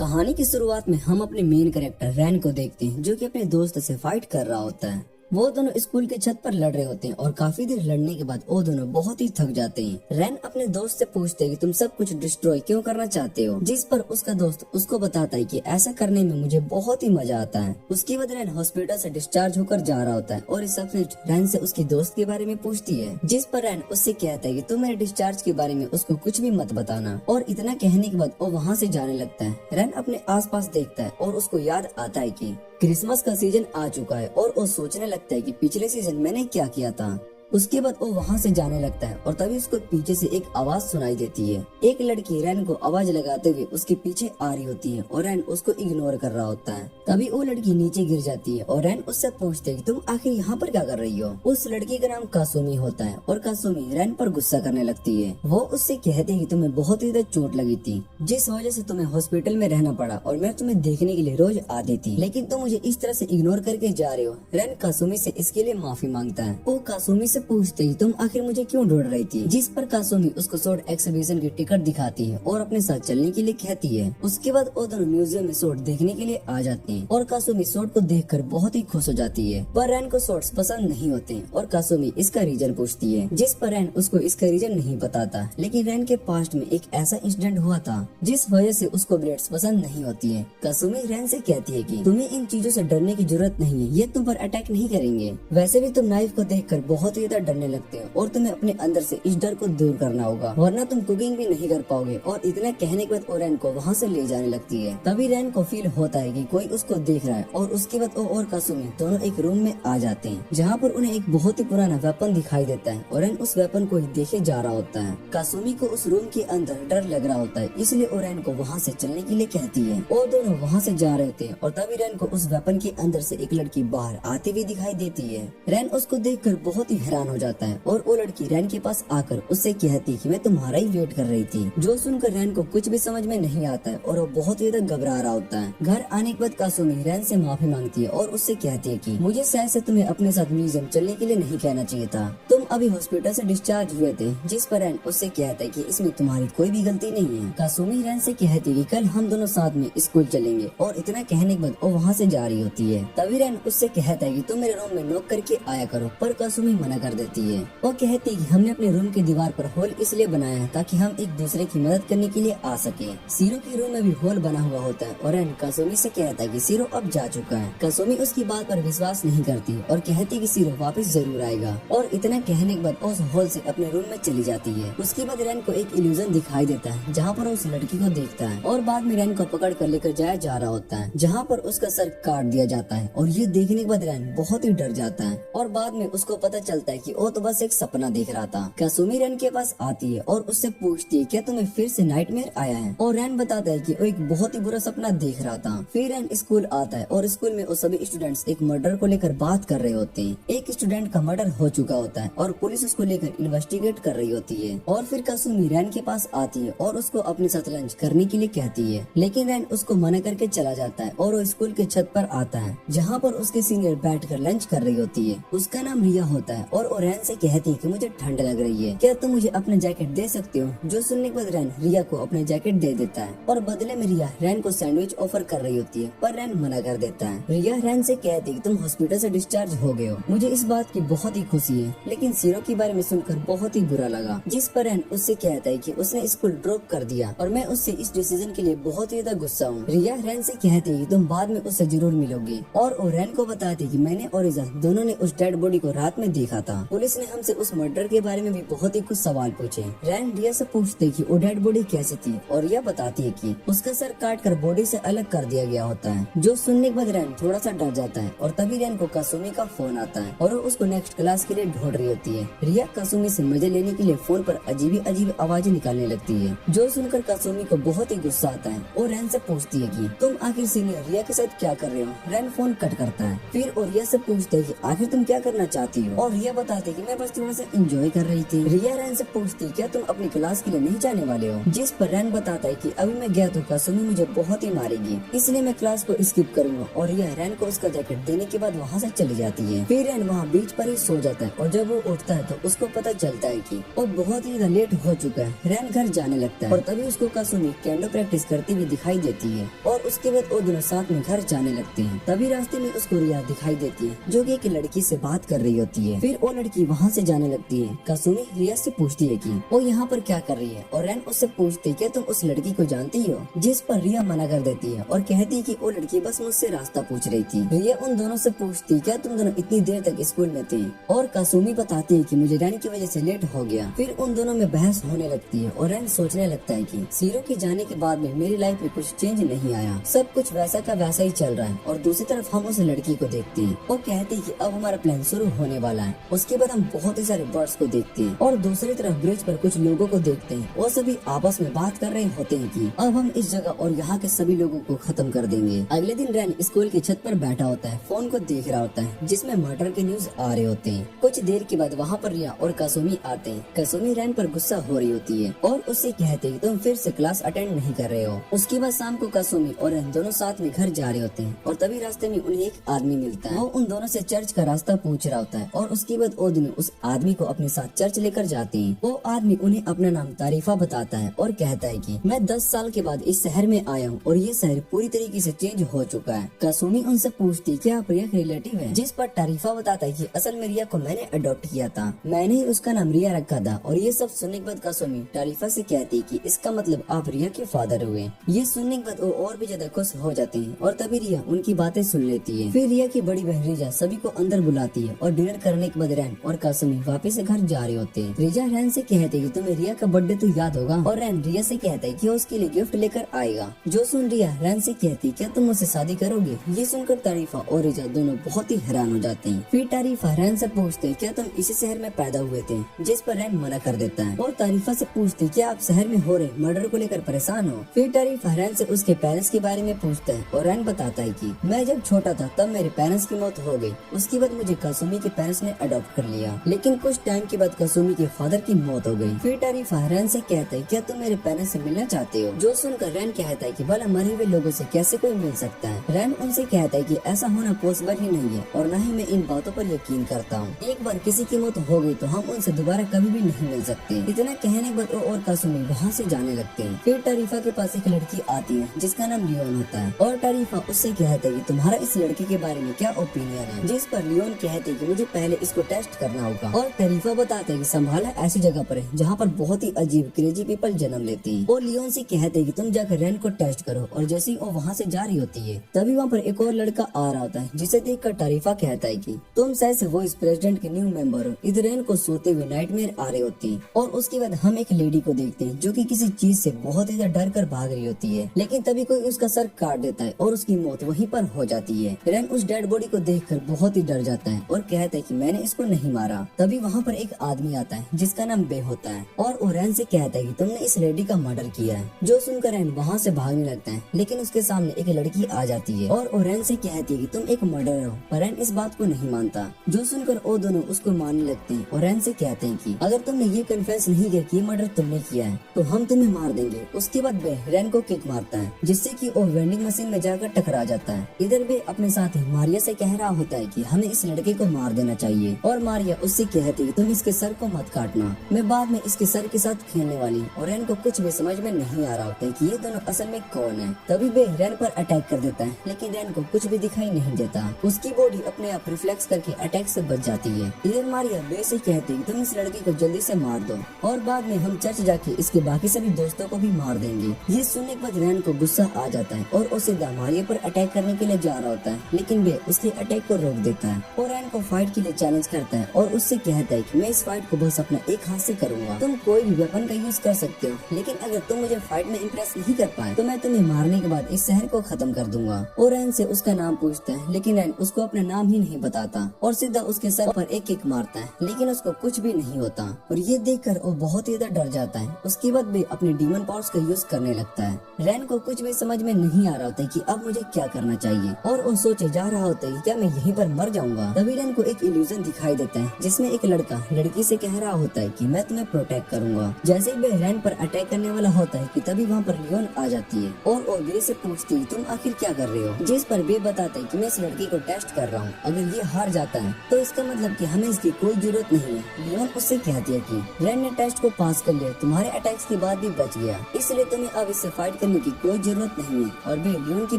कहानी की शुरुआत में हम अपने मेन कैरेक्टर रैन को देखते हैं, जो कि अपने दोस्त से फाइट कर रहा होता है। वो दोनों स्कूल के छत पर लड़ रहे होते हैं और काफी देर लड़ने के बाद वो दोनों बहुत ही थक जाते हैं। रैन अपने दोस्त से पूछते हैं कि तुम सब कुछ डिस्ट्रॉय क्यों करना चाहते हो, जिस पर उसका दोस्त उसको बताता है कि ऐसा करने में मुझे बहुत ही मजा आता है। उसके बाद रैन हॉस्पिटल से डिस्चार्ज होकर जा रहा होता है और रिसेप्शनिस्ट रैन से उसके दोस्त के बारे में पूछती है, जिस पर रैन उससे कहता है कि तुम मेरे डिस्चार्ज के बारे में उसको कुछ भी मत बताना। और इतना कहने के बाद वो वहाँ से जाने लगता है। रैन अपने आसपास देखता है और उसको याद आता है कि क्रिसमस का सीजन आ चुका है और वो सोचने लगता है कि पिछले सीजन मैंने क्या किया था। उसके बाद वो वहाँ से जाने लगता है और तभी उसको पीछे से एक आवाज सुनाई देती है। एक लड़की रैन को आवाज लगाते हुए उसके पीछे आ रही होती है और रैन उसको इग्नोर कर रहा होता है। तभी वो लड़की नीचे गिर जाती है और रैन उससे पूछते है कि तुम आखिर यहाँ पर क्या कर रही हो। उस लड़की का नाम कासुमी होता है और कासुमी रैन पर गुस्सा करने लगती है। वो उससे कहती है कि तुम्हें बहुत ही चोट लगी थी, जिस वजह से तुम्हें हॉस्पिटल में रहना पड़ा और मैं तुम्हें देखने के लिए रोज आती थी, लेकिन तुम मुझे इस तरह से इग्नोर करके जा रहे हो। रैन कासुमी से इसके लिए माफी मांगता है। वो कासुमी से पूछते ही तुम आखिर मुझे क्यों ढूंढ रही थी, जिस पर कासुमी उसको स्वॉर्ड एक्सिबिशन की टिकट दिखाती है और अपने साथ चलने के लिए कहती है। उसके बाद वो दोनों म्यूजियम में स्वॉर्ड देखने के लिए आ जाते हैं और कासुमी स्वॉर्ड को देखकर बहुत ही खुश हो जाती है। पर रैन को स्वॉर्ड्स पसंद नहीं होते और कासुमी इसका रीजन पूछती है, जिस पर रैन उसको इसका रीजन नहीं बताता। लेकिन रैन के पास्ट में एक ऐसा इंसिडेंट हुआ था जिस वजह से उसको ब्लेड्स पसंद नहीं होती है। कासुमी रैन से कहती है कि तुम्हें इन चीजों से डरने की जरूरत नहीं है, ये तुम पर अटैक नहीं करेंगे। वैसे भी तुम नाइफ को देखकर बहुत ही ज्यादा डरने लगते हो और तुम्हें अपने अंदर से इस डर को दूर करना होगा, वरना तुम कुकिंग भी नहीं कर पाओगे। और इतना कहने के बाद वो रैन को वहाँ से ले जाने लगती है। तभी रैन को फील होता है कि कोई उसको देख रहा है और उसके बाद वो और कासुमी दोनों एक रूम में आ जाते हैं, जहाँ पर उन्हें एक बहुत ही पुराना वेपन दिखाई देता है और रैन उस वेपन को ही देखे जा रहा होता है। कासुमी को उस रूम के अंदर डर लग रहा होता है, इसलिए वो रैन को वहाँ से चलने के लिए कहती है। वो दोनों वहाँ से जा रहे थे और तभी रैन को उस वेपन के अंदर से एक लड़की बाहर आती हुई दिखाई देती है। रैन उसको देखकर बहुत ही हैरान हो जाता है और वो लड़की रैन के पास आकर उससे कहती कि मैं तुम्हारा ही वेट कर रही थी। जो सुनकर रैन को कुछ भी समझ में नहीं आता है और वो बहुत ही ज्यादा घबरा रहा होता है। घर आने के बाद कासुमी रैन से माफी मांगती है और उससे कहती है कि मुझे शायद से तुम्हें अपने साथ म्यूजियम चलने के लिए नहीं कहना चाहिए था, तुम अभी हॉस्पिटल से डिस्चार्ज हुए थे। जिस पर रैन उससे कहता है कि इसमें तुम्हारी कोई भी गलती नहीं है। कासुमी रैन से कहती है कि कल हम दोनों साथ में स्कूल चलेंगे और इतना कहने के बाद वो वहाँ से जा रही होती है। तभी रैन उससे कहता है कि तुम मेरे रूम में नॉक करके आया करो, पर कासुमी मना कर देती है। वो कहती है कि हमने अपने रूम की दीवार पर होल इसलिए बनाया है ताकि हम एक दूसरे की मदद करने के लिए आ सके। सीरो के रूम में भी होल बना हुआ होता है और रैन कासुमी से कहता है कि सीरो अब जा चुका है। कासुमी उसकी बात पर विश्वास नहीं करती और कहती कि सीरो वापस जरूर आएगा। और इतना कहने के बाद उस होल से अपने रूम में चली जाती है। उसके बाद रैन को एक इल्यूजन दिखाई देता है, जहाँ पर उस लड़की को देखता है और बाद में रैन को पकड़ कर लेकर जाया जा रहा होता है, जहाँ पर उसका सर काट दिया जाता है। और ये देखने के बाद रैन बहुत ही डर जाता है और बाद में उसको पता चलता है कि वो तो बस एक सपना देख रहा था। कासुमी रैन के पास आती है और उससे पूछती है क्या तुम्हें फिर से नाइटमेयर आया है, और रैन बताता है कि वो एक बहुत ही बुरा सपना देख रहा था। फिर रैन स्कूल आता है और स्कूल में वो सभी स्टूडेंट्स एक मर्डर को लेकर बात कर रहे होते हैं। एक स्टूडेंट का मर्डर हो चुका होता है और पुलिस उसको लेकर इन्वेस्टिगेट कर रही होती है। और फिर कासुमी रैन के पास आती है और उसको अपने साथ लंच करने के लिए कहती है, लेकिन रैन उसको मना करके चला जाता है और वो स्कूल के छत पर आता है, जहाँ पर उसके सीनियर बैठ कर लंच कर रही होती है। उसका नाम रिया होता है और वो रैन से कहती है कि मुझे ठंड लग रही है, क्या तुम मुझे अपना जैकेट दे सकते हो। जो सुनने के बाद रैन रिया को अपना जैकेट दे देता है और बदले में रिया रैन को सैंडविच ऑफर कर रही होती है, पर रैन मना कर देता है। रिया रैन से कहती है कि तुम हॉस्पिटल से डिस्चार्ज हो गए हो, मुझे इस बात की बहुत ही खुशी है, लेकिन सीरो के बारे में सुनकर बहुत ही बुरा लगा। जिस पर रैन उससे कहता है कि उसने स्कूल ड्रॉप कर दिया और मैं उससे इस डिसीजन के लिए बहुत ही ज्यादा गुस्सा हूँ। रिया रैन से कहती है कि तुम बाद में उससे जरूर मिलोगे और वो रैन को बताती है कि मैंने और इजा दोनों ने उस डेड बॉडी को रात में देखा था। पुलिस ने हमसे उस मर्डर के बारे में भी बहुत ही कुछ सवाल पूछे। रैन रिया से पूछते कि वो डेड बॉडी कैसी थी और रिया बताती है कि उसका सर काट कर बॉडी से अलग कर दिया गया होता है। जो सुनने के बाद रैन थोड़ा सा डर जाता है और तभी रैन को कासुमी का फोन आता है और वो उसको नेक्स्ट क्लास के लिए ढूंढ रही होती है। रिया कासुमी से मजे लेने के लिए फोन पर अजीब अजीब आवाजें निकालने लगती है। जो सुनकर कासुमी को बहुत ही गुस्सा आता है और रैन से पूछती है कि तुम आखिर सीनियर रिया के साथ क्या कर रहे हो। रैन फोन कट करता है। फिर वो रिया से पूछते है कि आखिर तुम क्या करना चाहती हो और रिया बताते कि मैं बस थोड़ा सा एंजॉय कर रही थी। रिया रैन से पूछती क्या तुम अपनी क्लास के लिए नहीं जाने वाले हो, जिस पर रैन बताता है कि अभी मैं गया तो कासुमी मुझे बहुत ही मारेगी, इसलिए मैं क्लास को स्किप करूंगा। और रिया रैन को उसका जैकेट देने के बाद वहाँ से चली जाती है। फिर रैन वहाँ बीच पर ही सो जाता है और जब वो उठता है तो उसको पता चलता है कि वो बहुत ही लेट हो चुका है। रैन घर जाने लगता है और तभी उसको कासुमी केंडो प्रैक्टिस करती हुई दिखाई देती है और उसके बाद वो दोनों साथ में घर जाने लगते हैं। तभी रास्ते में उसको रिया दिखाई देती है जो कि एक लड़की से बात कर रही होती है। फिर वो लड़की वहाँ से जाने लगती है। कासुमी रिया से पूछती है कि वो यहाँ पर क्या कर रही है और रैन उससे पूछती है क्या तुम उस लड़की को जानती हो, जिस पर रिया मना कर देती है और कहती है कि वो लड़की बस मुझसे रास्ता पूछ रही थी। रिया उन दोनों से पूछती है क्या तुम दोनों इतनी देर तक स्कूल में थे और कासुमी बताती है कि मुझे रैन की वजह से लेट हो गया। फिर उन दोनों में बहस होने लगती है और रैन सोचने लगता है कि सीरो के जाने के बाद में मेरी लाइफ में कुछ चेंज नहीं आया, सब कुछ वैसा का वैसा ही चल रहा है। और दूसरी तरफ हम उस लड़की को देखते हैं, वो कहती है कि अब हमारा प्लान शुरू होने वाला है। उसके बाद हम बहुत ही सारे बर्ड्स को देखते हैं और दूसरी तरफ ब्रिज पर कुछ लोगों को देखते हैं। वो सभी आपस में बात कर रहे होते हैं कि अब हम इस जगह और यहाँ के सभी लोगों को खत्म कर देंगे। अगले दिन रैन स्कूल की छत पर बैठा होता है, फोन को देख रहा होता है जिसमें मर्डर के न्यूज आ रहे होते हैं। कुछ देर के बाद वहाँ पर रिया और कासुमी आते हैं। कासुमी रैन पर गुस्सा हो रही होती है और उससे कहते हैं तुम फिर से क्लास अटेंड नहीं कर रहे हो। उसके बाद शाम को कासुमी और रैन दोनों साथ में घर जा रहे होते हैं और तभी रास्ते में उन्हें एक आदमी मिलता है। वो उन दोनों से चर्च का रास्ता पूछ रहा होता है और उसके बाद वो दोनों उस आदमी को अपने साथ चर्च लेकर जाते हैं। वो आदमी उन्हें अपना नाम तारीफा बताता है और कहता है कि मैं 10 साल के बाद इस शहर में आया हूँ और ये शहर पूरी तरीके से चेंज हो चुका है। कासुमी उनसे पूछती क्या आप रिया के रिलेटिव है, जिस पर तारीफा बताता है कि असल में रिया को मैंने अडॉप्ट किया था, मैंने ही उसका नाम रिया रखा था। और ये सब सुनने के बाद कासुमी तारीफा से कहती है कि इसका मतलब आप रिया के फादर हुए। ये सुनने के बाद वो और भी ज्यादा खुश हो जाते हैं और तभी रिया उनकी बातें सुन लेती है। फिर रिया की बड़ी बहन रिया सभी को अंदर बुलाती है और डिनर करने के बाद रैन और कासुमी वापस घर जा रहे होते हैं। रिया रैन से कहते हैं कि तुम्हें रिया का बर्थडे तो याद होगा और रैन रिया से कहता है कि वो उसके लिए गिफ्ट लेकर आएगा। जो सुन रिया रैन से कहती क्या तुम मुझसे शादी करोगे। ये सुनकर तारीफा और रिया दोनों बहुत ही हैरान हो जाते हैं। फिर तारीफा रैन से पूछते हैं क्या तुम इसी शहर में पैदा हुए थे, जिस पर रैन मना कर देता है। और तारीफा से पूछते क्या आप शहर में हो रहे मर्डर को लेकर परेशान हो। फिर तारीफा रैन से उसके पेरेंट्स के बारे में पूछता है और रैन बताता है कि मैं जब छोटा था तब मेरे पेरेंट्स की मौत हो गई, उसके बाद मुझे कासुमी के पेरेंट्स ने अडॉप्ट कर लिया, लेकिन कुछ टाइम के बाद कासुमी के फादर की मौत हो गई। फिर तारीफा रैन से कहता है क्या तुम मेरे पेरेंट्स से मिलना चाहते हो। जो सुनकर रैन कहता है कि भला मरे हुए लोगों से कैसे कोई मिल सकता है। रैन उनसे कहता है कि ऐसा होना पॉसिबल ही नहीं है और न ही मैं इन बातों पर यकीन करता हूँ। एक बार किसी की मौत हो गई तो हम उनसे दोबारा कभी भी नहीं मिल सकते। इतना कहने के बाद वो और कासुमी वहाँ से जाने लगते हैं। फिर तारीफा के पास एक लड़की आती है जिसका नाम लियोन होता है और तारीफा उससे कहता है कि तुम्हारा इस लड़के के बारे में क्या ओपिनियन है। जिस पर लियोन कहते हैं कि मुझे पहले इसको टेस्ट करना होगा। और तारीफा बताता है कि संभाला ऐसी जगह पर है जहाँ पर बहुत ही अजीब क्रेजी पीपल जन्म लेते हैं। और लियोन से कहते हैं कि तुम जाकर रैन को टेस्ट करो। और जैसे ही वो वहाँ से जा रही होती है तभी वहाँ पर एक और लड़का आ रहा होता है जिसे देखकर तारीफा कहता है कि तुम शायद से वॉइस प्रेसिडेंट के न्यू मेंबर हो। इधर रैन को सोते हुए नाइटमेयर आ रहे होते हैं। और उसके बाद हम एक लेडी को देखते हैं जो कि किसी चीज से बहुत ही ज्यादा डर कर भाग रही होती है, लेकिन तभी कोई उसका सर काट देता है और उसकी मौत वहीं पर हो जाती है। रैन उस डेड बॉडी को देखकर बहुत ही डर जाता है और कहता है कि मैंने इसको नहीं मारा। तभी वहाँ पर एक आदमी आता है जिसका नाम बे होता है और वो रैन से कहता है कि तुमने इस लेडी का मर्डर किया है। जो सुनकर रैन वहाँ से भागने लगता है, लेकिन उसके सामने एक लड़की आ जाती है और वो रैन से कहती है कि तुम एक मर्डरर हो। पर रैन इस बात को नहीं मानता। जो सुनकर वो दोनों उसको मानने लगते हैं और रैन से कहते हैं कि अगर तुमने ये कन्फेस नहीं किया कि ये मर्डर तुमने किया है तो हम तुम्हें मार देंगे। उसके बाद बे रैन को किक मारता है जिससे कि वो वेंडिंग मशीन में जाकर टकरा जाता है। इधर बे अपने साथ मारिया से कह रहा होता है कि हमें इस लड़के को मार देना चाहिए और मारिया उससे कहती है तुम इसके सर को मत काटना, मैं बाद में इसके सर के साथ खेलने वाली। और रैन को कुछ भी समझ में नहीं आ रहा होता है कि ये दोनों असल में कौन है। तभी बे रैन पर अटैक कर देता है, लेकिन रैन को कुछ भी दिखाई नहीं देता। उसकी बॉडी अपने आप रिफ्लेक्स करके अटैक से बच जाती है। इधर मारिया बे से कहती है तुम इस लड़की को जल्दी से मार दो और बाद में हम चर्च जाके इसके बाकी सभी दोस्तों को भी मार देंगे। ये सुनने के बाद रैन को गुस्सा आ जाता है और वो सीधा मारिया पर अटैक करने के लिए जा रहा होता है, लेकिन बे उसके अटैक को रोक देता है और रैन को फाइट के लिए चैलेंज करता है और उससे कहता है कि मैं इस फाइट को बस अपना एक हाथ से करूंगा। तुम कोई भी वेपन का यूज कर सकते हो, लेकिन अगर तुम मुझे फाइट में इम्प्रेस नहीं कर पाए तो मैं तुम्हें मारने के बाद इस शहर को खत्म कर दूंगा। और रैन से उसका नाम पूछता है, लेकिन रैन उसको अपना नाम ही नहीं बताता और सीधा उसके सर पर एक किक मारता है, लेकिन उसको कुछ भी नहीं होता। और ये देखकर वो बहुत ही ज्यादा डर जाता है। उसके बाद भी अपने डीमन पावर्स का यूज करने लगता है। रैन को कुछ भी समझ में नहीं आ रहा होता है कि अब मुझे क्या करना चाहिए और वो सोचे जा रहा होता है क्या मैं यहीं पर मर जाऊंगा। तभी रैन को एक इल्यूजन दिखाई दिखाई देता है जिसमें एक लड़का लड़की से कह रहा होता है कि मैं तुम्हें प्रोटेक्ट करूंगा। जैसे ही वे रैन पर अटैक करने वाला होता है कि तभी वहाँ पर लियोन आ जाती है और वो बे से पूछती है तुम आखिर क्या कर रहे हो, जिस पर बे बताता है कि मैं इस लड़की को टेस्ट कर रहा हूँ, अगर ये हार जाता है तो इसका मतलब कि हमें इसकी कोई जरूरत नहीं है। लियोन उससे कहती है कि रैन ने टेस्ट को पास कर लिया, तुम्हारे अटैक्स के बाद भी बच गया, इसलिए तुम्हें अब इससे फाइट करने की कोई जरूरत नहीं है। और बे लियोन की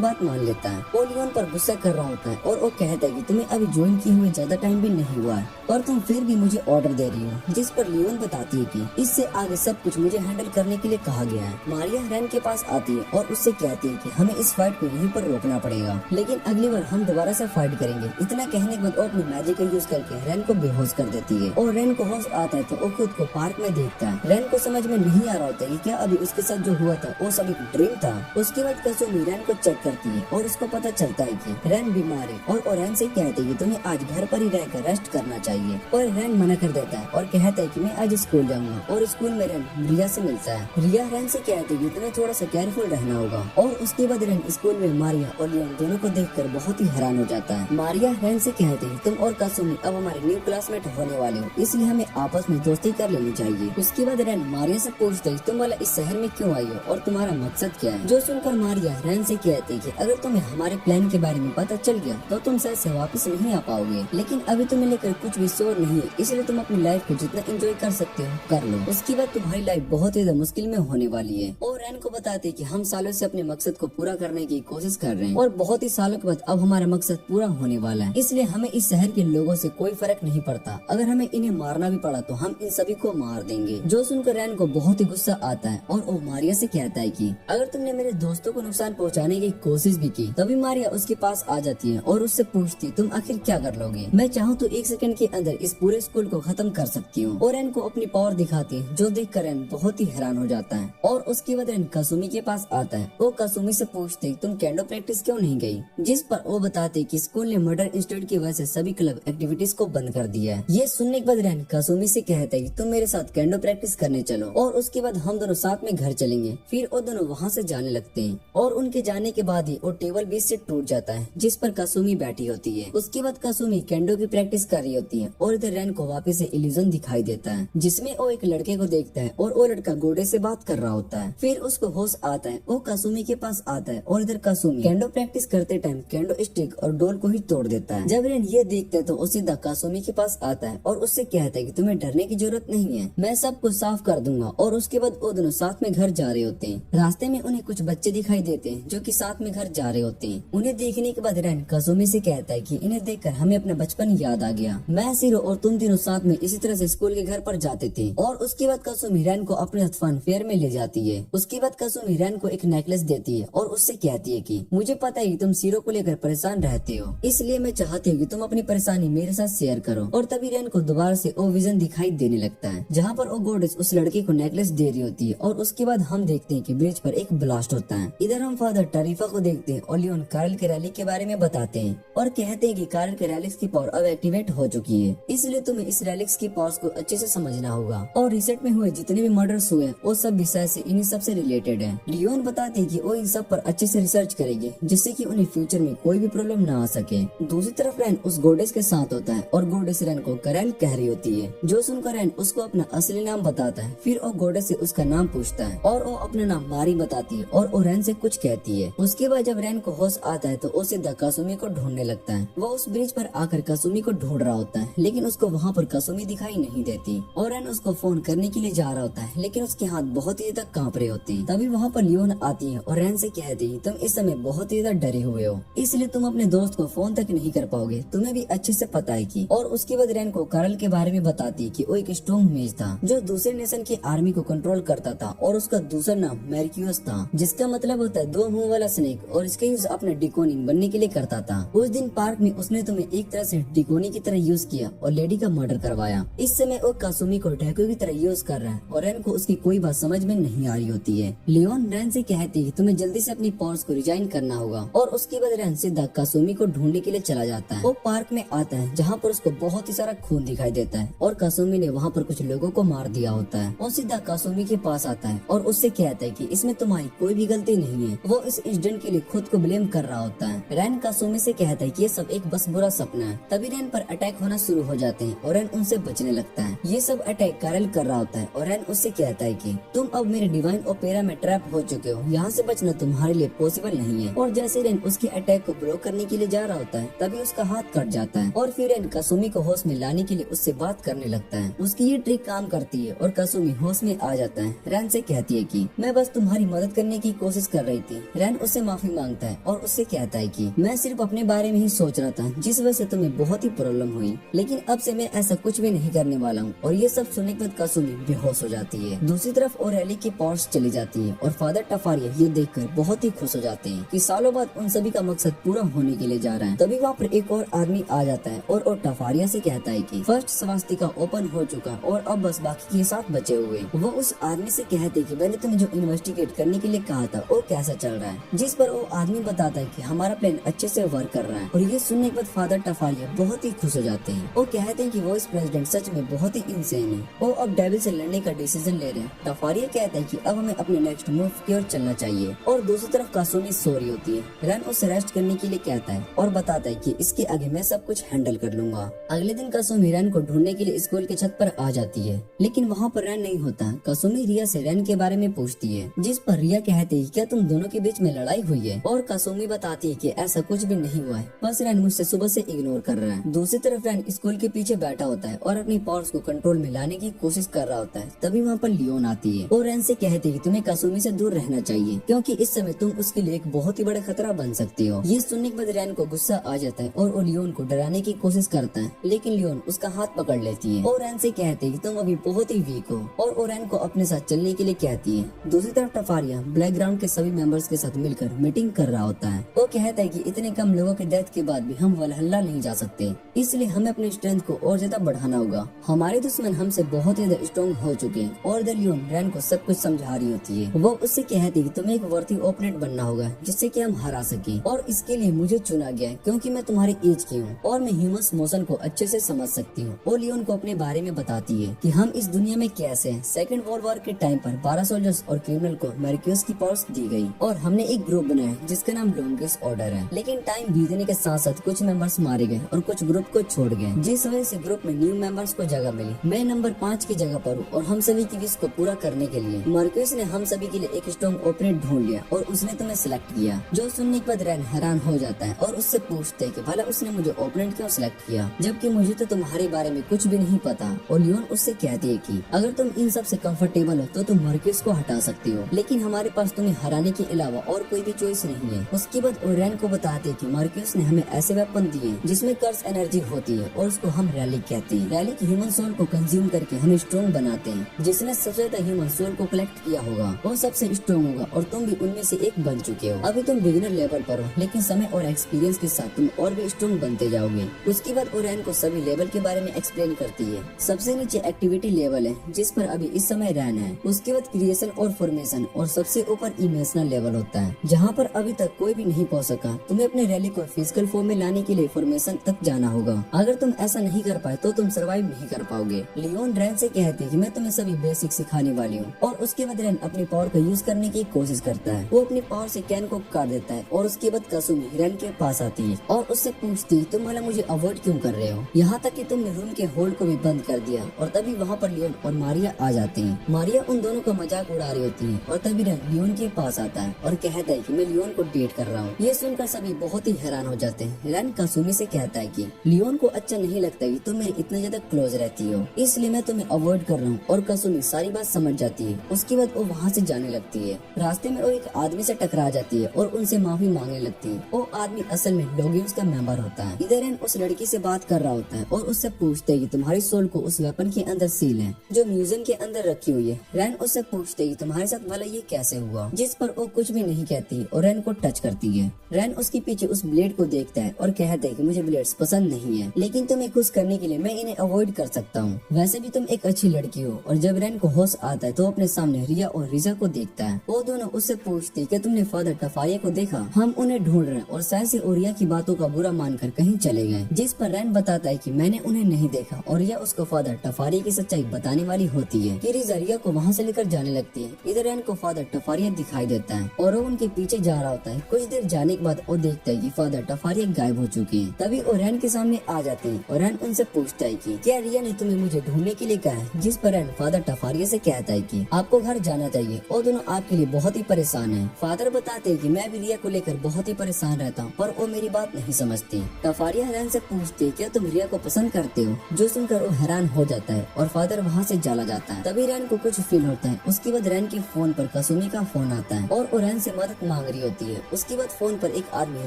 बात मान लेता है। वो लियोन पर गुस्सा कर रहा होता है और वो कहता है कि तुम्हें अभी ज्वाइन किए हुए ज्यादा टाइम भी नहीं हुआ है और तुम फिर भी मुझे ऑर्डर दे रही हो, जिस पर लियोन बताती है कि इससे आगे सब कुछ मुझे हैंडल करने के लिए कहा गया है। मारिया रैन के पास आती है और उससे कहती है कि हमें इस फाइट को यहीं पर रोकना पड़ेगा, लेकिन अगली बार हम दोबारा से फाइट करेंगे। इतना कहने के बाद वो अपनी मैजिक का यूज करके रैन को बेहोश कर देती है और रैन को होश आता है तो वो खुद को पार्क में देखता है। रैन को समझ में नहीं आ रहा होता कि क्या अभी उसके साथ जो हुआ था वो सब एक ड्रीम था। उसके बाद कसुमी रैन को चेक करती है और उसको पता चलता है कि रैन बीमार है और रैन से कहती है कि तुम्हें आज घर पर ही रहकर रेस्ट करना चाहिए, और रैन मना कर देता है और कहता है कि मैं आज स्कूल जाऊंगा। और स्कूल में रैन रिया से मिलता है। रिया रैन से कहती है कि तुम्हें थोड़ा सा केयरफुल रहना होगा। और उसके बाद रैन स्कूल में मारिया और लियोन दोनों को देखकर बहुत ही हैरान हो जाता है। मारिया रैन से कहती है तुम और कसुमी अब हमारे न्यू क्लासमेट होने वाले हो, इसलिए हमें आपस में दोस्ती कर लेनी चाहिए। उसके बाद रैन मारिया से पूछते है तुम वाला इस शहर में क्यों आई हो और तुम्हारा मकसद क्या है। जो सुनकर मारिया रैन से कहती है कि अगर तुम्हें हमारे प्लान के बारे में पता चल गया तो तुम शायद से वापस नहीं आ पाओगे, लेकिन अभी तुम्हें लेकर कुछ भी शोर नहीं है, इसलिए तुम अपनी लाइफ को जितना एंजॉय कर सकते हो कर लो। उसके बाद तुम्हारी लाइफ बहुत ही मुश्किल में होने वाली है। और रैन को बताते कि हम सालों से अपने मकसद को पूरा करने की कोशिश कर रहे हैं और बहुत ही सालों के बाद अब हमारा मकसद पूरा होने वाला है, इसलिए हमें इस शहर के लोगों से कोई फर्क नहीं पड़ता। अगर हमें इन्हें मारना भी पड़ा तो हम इन सभी को मार देंगे। जो सुनकर रैन को बहुत ही गुस्सा आता है और वो मारिया से कहता है कि अगर तुमने मेरे दोस्तों को नुकसान पहुंचाने की कोशिश भी की। तभी मारिया उसके पास आ जाती है और उससे पूछती तुम आखिर क्या कर लोगे। मैं चाहूँ तो 1 सेकंड के अंदर इस पूरे स्कूल को खत्म कर सकती हूँ। और रैन को अपनी पावर दिखाती है, जो देख कर रैन बहुत ही हैरान हो जाता है। और उसके बाद रैन कसुमी के पास आता है। वो कसुमी से पूछते तुम केंडो प्रैक्टिस क्यों नहीं गई, जिस पर वो बताते कि स्कूल ने मर्डर इंस्टीट्यूट की वजह से सभी क्लब एक्टिविटीज को बंद कर दिया है। ये सुनने के बाद रैन कसुमी से कहता है तुम मेरे साथ केंडो प्रैक्टिस करने चलो और उसके बाद हम दोनों साथ में घर चलेंगे। फिर वो दोनों वहाँ से जाने लगते हैं और उनके जाने के बाद ही वो टेबल बीच से टूट जाता है जिस पर कसुमी बैठी होती है। उसके बाद कसुमी केंडो की प्रैक्टिस कर रही होती है और इधर रैन को वापस से इल्यूजन दिखाई देता है जिसमें वो एक लड़के को देखता है और वो लड़का घोड़े से बात कर रहा होता है। फिर उसको होश आता है, वो कसुमी के पास आता है और इधर कसुमी केंडो प्रैक्टिस करते टाइम केंडो स्टिक और डोल को ही तोड़ देता है। जब रैन ये देखता है तो वो सीधा कसुमी के पास आता है और उससे कहता है कि तुम्हें डरने की जरूरत नहीं है, मैं सब कुछ साफ कर दूंगा। और उसके बाद वो दोनों साथ में घर जा रहे होते हैं। रास्ते में उन्हें कुछ बच्चे दिखाई देते हैं जो कि साथ में घर जा रहे होते हैं। उन्हें देखने के बाद रैन कसुमी से कहता है कि इन्हें देखकर हमें अपना बचपन याद आ गया, मैं सिरो और तुम तीनों साथ में इसी तरह से स्कूल के घर पर जाते थे। और उसके बाद कसुमी रैन को अपने फन फेयर में ले जाती है। उसके बाद कसुमी रैन को एक नेकलेस देती है और उससे कहती है कि मुझे पता है कि तुम सिरो को लेकर परेशान रहते हो, इसलिए मैं चाहती हूँ कि तुम अपनी परेशानी मेरे साथ शेयर करो। और तभी रैन को दोबारा से वो विजन दिखाई देने लगता है जहाँ पर वो गॉडेस उस लड़के को नेकलेस दे रही होती है। और उसके बाद हम देखते हैं कि ब्रिज पर एक ब्लास्ट होता है। इधर हम फादर टरीफा को देखते हैं और लियोन कार्ल के रैली के बारे में बताते हैं और कहते हैं कि कार्ल के रैलिक्स की पावर अब एक्टिवेट हो चुकी है, इसलिए तुम्हें इस रैलिक्स की पावर्स को अच्छे से समझना होगा। और रिसेंट में हुए जितने भी मर्डर्स हुए वो सब विषय से इन्हीं सब से रिलेटेड है। लियोन बताते हैं कि वो इन सब पर अच्छे से रिसर्च करेंगे जिससे कि उन्हें फ्यूचर में कोई भी प्रॉब्लम ना आ सके। दूसरी तरफ रैन उस गॉडेस के साथ होता है और गॉडेस रैन को करैल कह रही होती है। जो सुनकर रैन उसको अपना असली नाम बताता है। फिर वो गॉडेस से उसका नाम पूछता है और वो अपना नाम मारी बताती है और वो रैन से कुछ कहती है। उसके बाद जब रैन को होश आता है तो वो सीधा कसुमी को ढूंढने लगता है। वो उस ब्रिज पर आकर कसुमी को ढूंढ रहा होता है लेकिन उसको वहाँ पर कसुमी दिखाई नहीं देती। और रैन उसको फोन करने के लिए जा रहा होता है लेकिन उसके हाथ बहुत ही ज्यादा कांप रहे होते हैं। तभी वहाँ पर लियोन आती है और रैन से कहती है तुम इस समय बहुत ही ज्यादा डरे हुए हो, इसलिए तुम अपने दोस्त को फोन तक नहीं कर पाओगे, तुम्हें भी अच्छे से पता है कि। और उसके बाद रैन को कार्ल के बारे में बताती है कि वो एक स्ट्रॉन्ग मेज था जो दूसरे नेशन की आर्मी को कंट्रोल करता था और उसका दूसरा नाम मेर्क्यूस था जिसका मतलब होता है 2 मुंह वाला स्नेक, और इसका यूज अपना डिकोनिंग बनने के लिए करता था। उस दिन पार्क में उसने तुम्हें एक तरह से डिकोनी की तरह यूज किया और लेडी का मर्डर करवाया। इस समय वो कसुमी को डाकू की तरह यूज कर रहा है और रैन को उसकी कोई बात समझ में नहीं आ रही होती है। लियोन रैन से कहती है तुम्हें जल्दी से अपनी पावर्स को रिजाइन करना होगा और उसके बाद रैन सीधा कसुमी को ढूंढने के लिए चला जाता है। वो पार्क में आता है जहाँ पर उसको बहुत ही सारा खून दिखाई देता है और कसुमी ने वहाँ पर कुछ लोगों को मार दिया होता है। वो सीधा कसुमी के पास आता है और उससे कहता है कि इसमें तुम्हारी कोई भी गलती नहीं है। वो इस इंसिडेंट के लिए खुद को ब्लेम कर रहा होता है। रैन कसुमी से कहता है कि ये सब एक बस बुरा सपना है। तभी रैन पर अटैक अटैक होना शुरू हो जाते हैं और रैन उनसे बचने लगता है। ये सब अटैक कारल कर रहा होता है और रैन उससे कहता है कि तुम अब मेरे डिवाइन ओपेरा में ट्रैप हो चुके हो, यहाँ से बचना तुम्हारे लिए पॉसिबल नहीं है। और जैसे रैन उसके अटैक को ब्लॉक करने के लिए जा रहा होता है तभी उसका हाथ कट जाता है और फिर रैन कासुमी को होश में लाने के लिए उससे बात करने लगता है। उसकी ये ट्रिक काम करती है और कासुमी होश में आ जाता है। रैन से कहती है कि मैं बस तुम्हारी मदद करने की कोशिश कर रही थी। रैन उससे माफी मांगता है और उससे कहता है कि मैं सिर्फ अपने बारे में ही सोच रहा था, जिस वजह से तुम्हें बहुत ही प्रॉब्लम हुई, लेकिन अब से मैं ऐसा कुछ भी नहीं करने वाला हूँ। और ये सब सुनने के बाद कासुमी बेहोश हो जाती है। दूसरी तरफ ओरेली की पावर्स चली जाती है और फादर टफारिया ये देखकर बहुत ही खुश हो जाते हैं कि सालों बाद उन सभी का मकसद पूरा होने के लिए जा रहा है। तभी वहाँ पर एक और आदमी आ जाता है और टफारिया से कहता है कि फर्स्ट स्वास्तिका ओपन हो चुका और अब बस बाकी के 7 बचे हुए। वो उस आदमी से कहते हैं कि मैंने तुम्हें जो इन्वेस्टिगेट करने के लिए कहा था वो कैसा चल रहा है, जिस पर वो आदमी बताता है कि हमारा प्लान अच्छे से वर्क कर रहा है। और ये सुनने के बाद फादर टफारिया बहुत ही खुश हो जाते हैं। वो कहते हैं कि वो इस प्रेसिडेंट सच में बहुत ही इंसेन है। वो अब डेविल से लड़ने का डिसीजन ले रहे हैं। टफारिया कहता है कि अब हमें अपने नेक्स्ट मूव की ओर चलना चाहिए। और दूसरी तरफ कासुमी सो रही होती है। रैन उसे रेस्ट करने के लिए कहता है और बताता है कि इसके आगे मैं सब कुछ हैंडल कर लूंगा। अगले दिन कासुमी रैन को ढूंढने के लिए स्कूल की छत पर आ जाती है, लेकिन वहाँ पर रैन नहीं होता। कासुमी रिया से रैन के बारे में पूछती है, जिस पर रिया कहती है क्या तुम दोनों के बीच में लड़ाई हुई है। और कासुमी बताती है कि ऐसा कुछ भी नहीं हुआ है, बस रैन मुझसे सुबह से इग्नोर कर रहा है। दूसरी तरफ रैन स्कूल के पीछे बैठा होता है और अपनी पावर्स को कंट्रोल में लाने की कोशिश कर रहा होता है। तभी वहाँ पर लियोन आती है और रैन से कहती है कि तुम्हें कासुमी से दूर रहना चाहिए, क्योंकि इस समय तुम उसके लिए एक बहुत ही बड़ा खतरा बन सकती हो। ये सुनने के बाद रैन को गुस्सा आ जाता है और वो लियोन को डराने की कोशिश करता है, लेकिन लियोन उसका हाथ पकड़ लेती है और रैन से कहती है कि तुम अभी बहुत ही वीक हो। और वो रैन को अपने साथ चलने के लिए कहती है। दूसरी तरफ टफारिया ब्लैक ग्राउंड के सभी मेंबर्स के साथ मिलकर मीटिंग कर रहा होता है। वो कहता है कि इतने कम लोगों के डेथ के बाद भी हम वलहल्ला नहीं जा सकते, इसलिए हमें अपनी स्ट्रेंथ को और ज्यादा बढ़ाना होगा। हमारे दुश्मन हमसे बहुत ज्यादा स्ट्रॉन्ग हो चुके हैं। और द लियोन रैन को सब कुछ समझा रही होती है। वो उससे कहती है कि तुम्हें एक वर्थी ओपोनेंट बनना होगा जिससे कि हम हरा सके, और इसके लिए मुझे चुना गया है क्योंकि मैं तुम्हारी एज की हूँ और मैं ह्यूमन मोशन को अच्छे से समझ सकती हूँ। वो लियोन को अपने बारे में बताती है कि हम इस दुनिया में कैसे हैं। सेकंड वर्ल्ड वॉर के टाइम पर 12 सोल्जर्स और क्रिमिनल को मर्क्यूस की पावर्स दी गई और हमने एक ग्रुप बनाया जिसका नाम लॉन्गेस्ट ऑर्डर है। लेकिन टाइम बीतने के साथ साथ कुछ मेंबर्स मारे गए और कुछ ग्रुप को छोड़ गए, जिस वजह से ग्रुप में न्यू मेंबर्स को जगह मिली। मैं नंबर 5 की जगह पर हूँ और हम सभी की विश को पूरा करने के लिए मर्क्यूस ने हम सभी के लिए एक स्ट्रॉन्ग ओपोनेंट ढूंढ लिया और उसने तुम्हें सिलेक्ट किया। जो सुनने के बाद रैन हैरान हो जाता है और उससे पूछते है कि भला उसने मुझे ओपोनेंट क्यों सिलेक्ट किया, जबकि मुझे तो तुम्हारे बारे में कुछ भी नहीं पता। और लियोन उससे कहती है कि अगर तुम इन सब से कंफर्टेबल हो तो तुम मर्क्यूस को हटा सकती हो, लेकिन हमारे पास तुम्हें हराने के अलावा और कोई भी चॉइस नहीं है। उसके बाद रैन को बताते है कि मर्क्यूस ने हमें ऐसे वेपन दिए जिसमें कर्स एनर्जी होती है और उसको हम रैलिक कहते हैं। रैलिक ह्यूमन सोल को कंज्यूम करके हमें स्ट्रॉन्ग बनाते हैं। जिसने सबसे ज्यादा ह्यूमन सोल को कलेक्ट किया होगा वो सबसे स्ट्रॉन्ग होगा और तुम भी उनमें से एक बन चुके हो। अभी तुम बिगिनर लेवल पर हो, लेकिन समय और एक्सपीरियंस के साथ तुम और भी स्ट्रॉन्ग बनते जाओगे। उसके बाद रैन को सभी लेवल के बारे में एक्सप्लेन करती है। सबसे नीचे एक्टिविटी लेवल है जिस पर अभी इस समय रैन है। उसके बाद क्रिएशन और फॉर्मेशन और सबसे ऊपर इमोशनल लेवल होता है जहाँ पर अभी तक कोई भी नहीं पहुँच सका। तुम्हें अपने रैली को फिजिकल फॉर्म में लाने के लिए फॉर्मेशन तक जाना होगा। अगर तुम ऐसा नहीं कर पाए तो तुम सर्वाइव नहीं कर पाओगे। लियोन रैन से कहते हैं कि मैं तुम्हें सभी बेसिक सिखाने वाली हूँ। और उसके बाद रैन अपनी पावर का यूज करने की कोशिश करता है। वो अपनी पावर से कैन को काट देता है और उसके बाद कासुमी रैन के पास आती है और उससे पूछती है तुम भला मुझे अवॉइड क्यों कर रहे हो, यहाँ तक कि तुमने रूम के होल्ड को भी बंद कर दिया। और तभी वहाँ पर लियोन और मारिया आ जाते हैं। मारिया उन दोनों का मजाक उड़ा रही होती है और तभी रैन लियोन के पास आता है और कहता है कि मैं लियोन को डेट कर रहा हूँ। ये सुनकर सभी बहुत ही हैरान हो जाते हैं। रैन कासुमी से कहता है कि लियोन को अच्छा नहीं लगता कि तुम मेरे इतना ज्यादा क्लोज रहती हो, इसलिए मैं तुम्हें अवॉइड कर रहा हूँ। और कासुमी सारी बात समझ जाती है। उसके बाद वो वहाँ से जाने लगती है। रास्ते में वो एक आदमी से टकरा जाती है और उनसे माफी मांगने लगती है। वो आदमी असल में लॉगिन्स का मेंबर होता है। इधर रैन उस लड़की से बात कर रहा होता है और उससे पूछते है कि तुम्हारी सोल को उस वेपन के अंदर सील है जो म्यूजियम के अंदर रखी हुई है। रैन उससे पूछते है तुम्हारे साथ भला ये कैसे हुआ, जिस पर वो कुछ भी नहीं कहती और रैन को टच करती है। रैन उसके पीछे उस ब्लेड को देखता है और कहता है कि मुझे ब्लेड्स पसंद नहीं है, लेकिन तुम्हें खुश करने के लिए मैं इन्हें अवॉइड कर सकता हूँ। वैसे भी तुम एक अच्छी लड़की हो। और जब रैन को होश आता है तो अपने सामने रिया और रिजा को देखता है। वो दोनों उससे पूछते कि तुमने फादर टफारिया को देखा, हम उन्हें ढूंढ रहे हैं। और शायद से रिया की बातों का बुरा मानकर कहीं चले गए, जिस पर रैन बताता है कि मैंने उन्हें नहीं देखा। और रिया उसको फादर टफारिया की सच्चाई बताने वाली होती है कि रिया को वहाँ से लेकर जाने लगती है। इधर रैन को फादर टफारिया दिखाई देता है और वो उनके पीछे जा रहा होता है। कुछ देर जाने के बाद वो देखता है कि फादर टफारिया गायब हो चुके हैं। तभी वो रैन के सामने आ जाते हैं और रैन उनसे पूछता है कि क्या रिया ने तुम्हें मुझे ढूंढने के लिए कहा है, जिस पर रैन फादर टफारिया से कहता है कि आपको घर जाना चाहिए और दोनों आपके लिए बहुत ही परेशान हैं। फादर बताते हैं कि मैं भी रिया को लेकर बहुत ही परेशान रहता हूँ, पर वो मेरी बात नहीं समझती। टफारिया रैन से पूछते क्या तुम रिया को पसंद करते हो, जो सुनकर वो हैरान हो जाता है और फादर वहाँ से चला जाता है। तभी रैन को कुछ फील होता है। उसके बाद रैन के फोन पर कासुमी का फोन आता है और वो रैन से मदद मांग रही होती है। उसके बाद फोन पर एक आदमी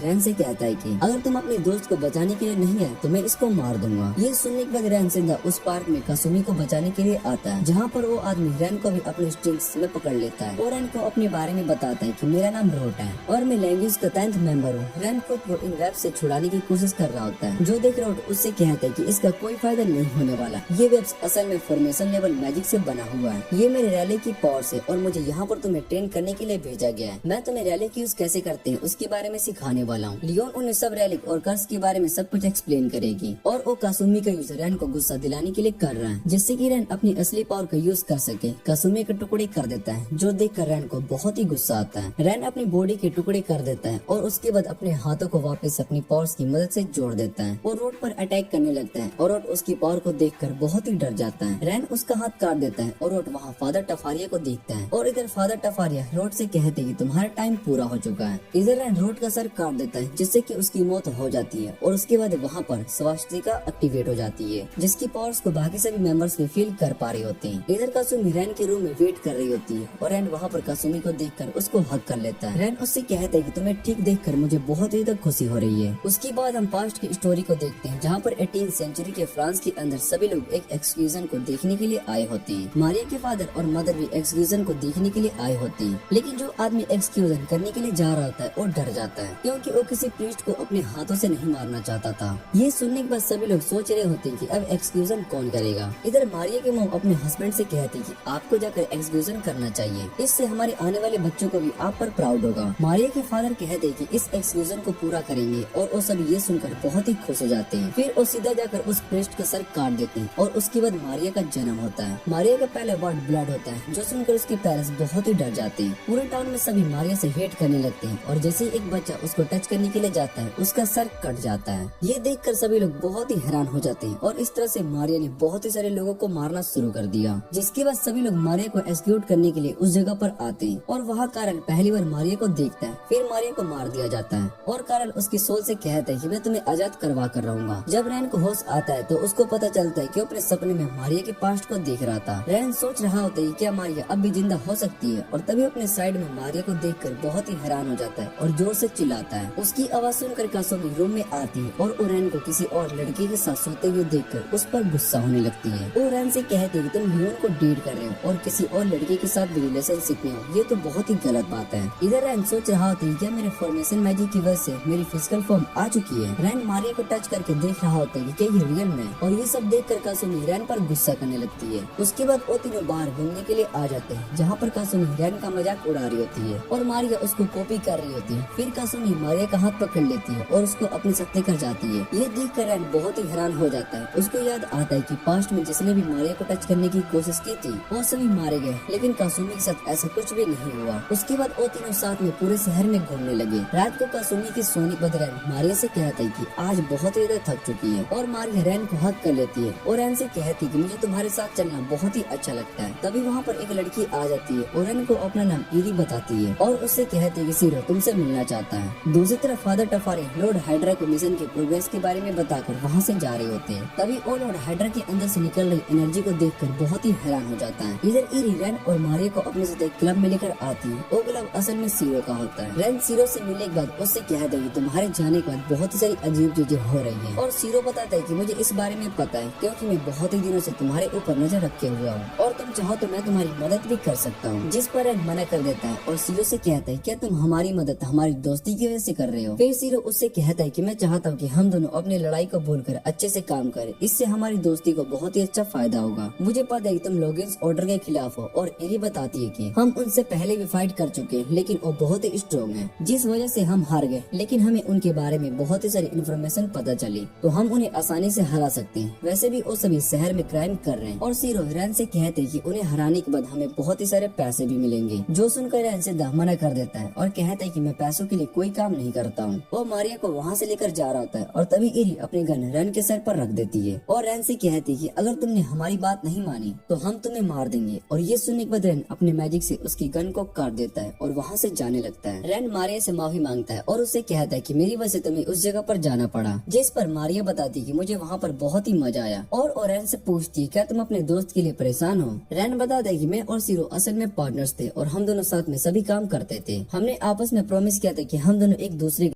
रैन से कहता है कि अगर तुम अपने दोस्त को बचाने के लिए नहीं आए तो मैं इसको मार दूंगा। ये सुनने के बाद रैन सीधा उस पार्क में कासुमी को बचाने के लिए आता है, जहाँ पर वो आदमी रैन को भी अपने स्ट्रिंग्स में पकड़ लेता है और रैन को अपने बारे में बताता है कि मेरा नाम रोट है और मैं लैंग्वेज का 10th मेंबर हूँ। रैन खुद को इन वेब से छुड़ाने की कोशिश कर रहा होता है, जो देख रोट उससे कहता है कि इसका कोई फायदा नहीं होने वाला। ये वेब्स असल में फॉर्मेशन लेवल मैजिक से बना हुआ है। ये मेरे रैली की पावर से और मुझे यहाँ पर तुम्हें ट्रेन करने के लिए भेजा गया है। मैं तुम्हें रैली यूज कैसे करते हैं उसके बारे में सिखाने वाला हूँ। लियोन उन्हें सब रैली और कर्स के बारे में सब कुछ एक्सप्लेन करेगी और वो कासुमी का यूज रैन को गुस्सा दिलाने के लिए कर रहा है, जिससे कि रैन अपनी असली पावर का यूज कर सके। कासुमी के टुकड़े कर देता है, जो देखकर रैन को बहुत ही गुस्सा आता है। रैन अपनी बॉडी के टुकड़े कर देता है और उसके बाद अपने हाथों को वापस अपनी पावर्स की मदद से जोड़ देता है और रोड पर अटैक करने लगता है और रोड उसकी पावर को देखकर बहुत ही डर जाता है। रैन उसका हाथ काट देता है और रोड वहाँ फादर टफारिया को देखता है और इधर फादर टफारिया रोड से कहते हैं कि तुम्हारा टाइम पूरा हो चुका है। इधर रैन रोड का सर काट देता है, जिससे कि उसकी मौत हो जाती है और उसके बाद वहाँ पर स्वास्तिका एक्टिवेट हो जाती है, जिसकी पावर्स को बाकी सभी मेंबर्स भी फील कर पा रहे होते हैं। इधर कासुमी रैन के रूम में वेट कर रही होती है और रैन वहाँ पर कासुमी को देखकर उसको हक कर लेता है। रैन उससे कहता है कि तुम्हें ठीक देखकर मुझे बहुत ही ज्यादा खुशी हो रही है। उसके बाद हम पास्ट की स्टोरी को देखते हैं, जहाँ पर 18th सेंचुरी के फ्रांस के अंदर सभी लोग एक एक्सक्यूजन को देखने के लिए आए होते हैं। मारिया के फादर और मदर भी एक्सक्यूजन को देखने के लिए आए होते हैं, लेकिन जो आदमी एक्सक्यूजन करने के लिए जा रहा होता है वो डर जाता है, क्योंकि वो किसी प्रीस्ट को अपने हाथों से नहीं मारना चाहता था। ये सुनने के बाद सभी लोग सोच रहे होते हैं कि अब एक्सक्यूजन कौन करेगा। इधर मारिया के मॉम अपने हस्बैंड से कहती कि आपको जाकर एक्सक्यूजन करना चाहिए, इससे हमारे आने वाले बच्चों को भी आप पर प्राउड होगा। मारिया के फादर कहते कि इस एक्सक्यूजन को पूरा करेंगे और वो सब ये सुनकर बहुत ही खुश हो जाते हैं। फिर वो सीधा जाकर उस प्रीस्ट का सर काट देते हैं और उसके बाद मारिया का जन्म होता है। मारिया का पहला वर्ड ब्लड होता है, जो सुनकर उसके पेरेंट्स बहुत ही डर जाते हैं। पूरे टाउन में सभी मारिया से हेट करने लगते हैं और जैसे ही एक बच्चा उसको टच करने के लिए जाता है उसका सर कट जाता है। ये देखकर सभी लोग बहुत ही हैरान हो जाते हैं और इस तरह से मारिया ने बहुत ही सारे लोगों को मारना शुरू कर दिया, जिसके बाद सभी लोग मारिया को एक्सक्यूट करने के लिए उस जगह पर आते हैं और वहाँ कारल पहली बार मारिया को देखता है। फिर मारिया को मार दिया जाता है और कारल उसकी सोल से कहता है कि मैं तुम्हें आजाद करवा कर रहूंगा। जब रैन को होश आता है तो उसको पता चलता है कि अपने सपने में मारिया के पास्ट को देख रहा था। रैन सोच रहा होता है क्या मारिया अब भी जिंदा हो सकती है और तभी अपने साइड में मारिया को देखकर बहुत ही हैरान हो जाता है और जोर से चिल्लाता है। उसकी आवाज सुनकर कासुमी रूम में आती है और रैन को किसी और लड़की के साथ सोते हुए देखकर उस पर गुस्सा होने लगती है। वो रैन से कहती है कि तुम लियोन को डेट कर रहे हो और किसी और लड़के के साथ भी रिलेशनशिप में हो, ये तो बहुत ही गलत बात है। इधर रैन सोच रहा होता है क्या मेरे फॉर्मेशन मैजिक की वजह से मेरी फिजिकल फॉर्म आ चुकी है। रैन मारिया को टच करके देख रहा होता है कि क्या ये रियल में, और ये सब देखकर कासुमी रैन पर गुस्सा करने लगती है। उसके बाद वो तीनों बाहर घूमने के लिए आ जाते हैं, जहाँ पर कासुमी रैन का मजाक उड़ा रही होती है और मारिया उसको कॉपी कर रही होती है। फिर कासुमी मारिया का हाथ पकड़ लेती है और उसको अपने सत्ते कर जाती है। ये देखकर रैन बहुत ही हैरान हो जाता है। उसको याद आता है कि पास्ट में जिसने भी मारिया को टच करने की कोशिश की थी वो सभी मारे गए, लेकिन कासुमी के साथ ऐसा कुछ भी नहीं हुआ। उसके बाद वो तीनों साथ में पूरे शहर में घूमने लगे। रात को कासुमी की सोने के बाद रैन मारिया से कहता है कि आज बहुत ही ज्यादा थक चुकी है और मारिया रैन को हक कर लेती है और रैन से कहती है कि मुझे तुम्हारे साथ चलना बहुत ही अच्छा लगता है। तभी वहाँ पर एक लड़की आ जाती है और रैन को अपना नाम ईरी बताती है और उससे कहती है कि सीरो तुमसे मिलना चाहता है। दूसरी तरफ फादर टफारी लॉर्ड हाइड्रा को मिशन के प्रोग्रेस के बारे में बताकर वहाँ से जा रहे होते हैं। तभी वो लॉर्ड हाइड्रा के अंदर से निकल रही एनर्जी को देखकर बहुत ही हैरान हो जाता है। इधर ईरी रैन और मारिया को अपने साथ एक क्लब में लेकर आती है। वो क्लब असल में सीरो का होता है। रैन सीरो से मिलने के बाद उससे कहता है कि तुम्हारे जाने के बाद बहुत ही सारी अजीब चीजें हो रही है और सीरो बताता है कि मुझे इस बारे में पता है, क्योंकि मैं बहुत ही दिनों से तुम्हारे ऊपर नजर रखे हुआ हूँ और तुम चाहो तो मैं तुम्हारी मदद भी कर सकता हूँ। जिस पर रैन मना कर देता है और सीरो से कहता है क्या तुम हमारी मदद हमारी दोस्ती की वजह से कर रहे हो। फिर सीरो उससे कहता है कि मैं चाहता हूँ कि हम दोनों अपनी लड़ाई को भूलकर अच्छे से काम करें, इससे हमारी दोस्ती को बहुत ही अच्छा फायदा होगा। मुझे पता है कि तुम लोगेंस ऑर्डर के खिलाफ हो और एरी बताती है कि हम उनसे पहले भी फाइट कर चुके हैं, लेकिन वो बहुत ही स्ट्रॉन्ग है, जिस वजह से हम हार गए, लेकिन हमें उनके बारे में बहुत ही सारी इन्फॉर्मेशन पता चली तो हम उन्हें आसानी से हरा सकते हैं। वैसे भी वो सभी शहर में क्राइम कर रहे हैं। और सीरो रैन से कहते हैं कि उन्हें हराने के बाद हमें बहुत ही सारे पैसे भी मिलेंगे, जो सुनकर रैन से मना कर देता है और कहता है कि मैं पैसों के लिए कोई काम नहीं करता हूँ। वो मारिया को वहाँ से लेकर जा रहा होता है और तभी इरी अपनी गन रैन के सर पर रख देती है और रैन से कहती है कि अगर तुमने हमारी बात नहीं मानी तो हम तुम्हें मार देंगे। और ये सुनने के बाद रैन अपने मैजिक से उसकी गन को काट देता है और वहाँ से जाने लगता है। रैन मारिया से माफी मांगता है और उससे कहता है कि मेरी वजह से तुम्हें उस जगह पर जाना पड़ा, जिस पर मारिया बताती है कि मुझे वहाँ पर बहुत ही मजा आया। और रैन से पूछती है क्या तुम अपने दोस्त के लिए परेशान हो। रैन बताता है कि मैं और सीरो असल में पार्टनर्स थे और हम दोनों साथ में सभी काम करते थे। हमने आपस में प्रॉमिस किया था कि हम दोनों एक दूसरे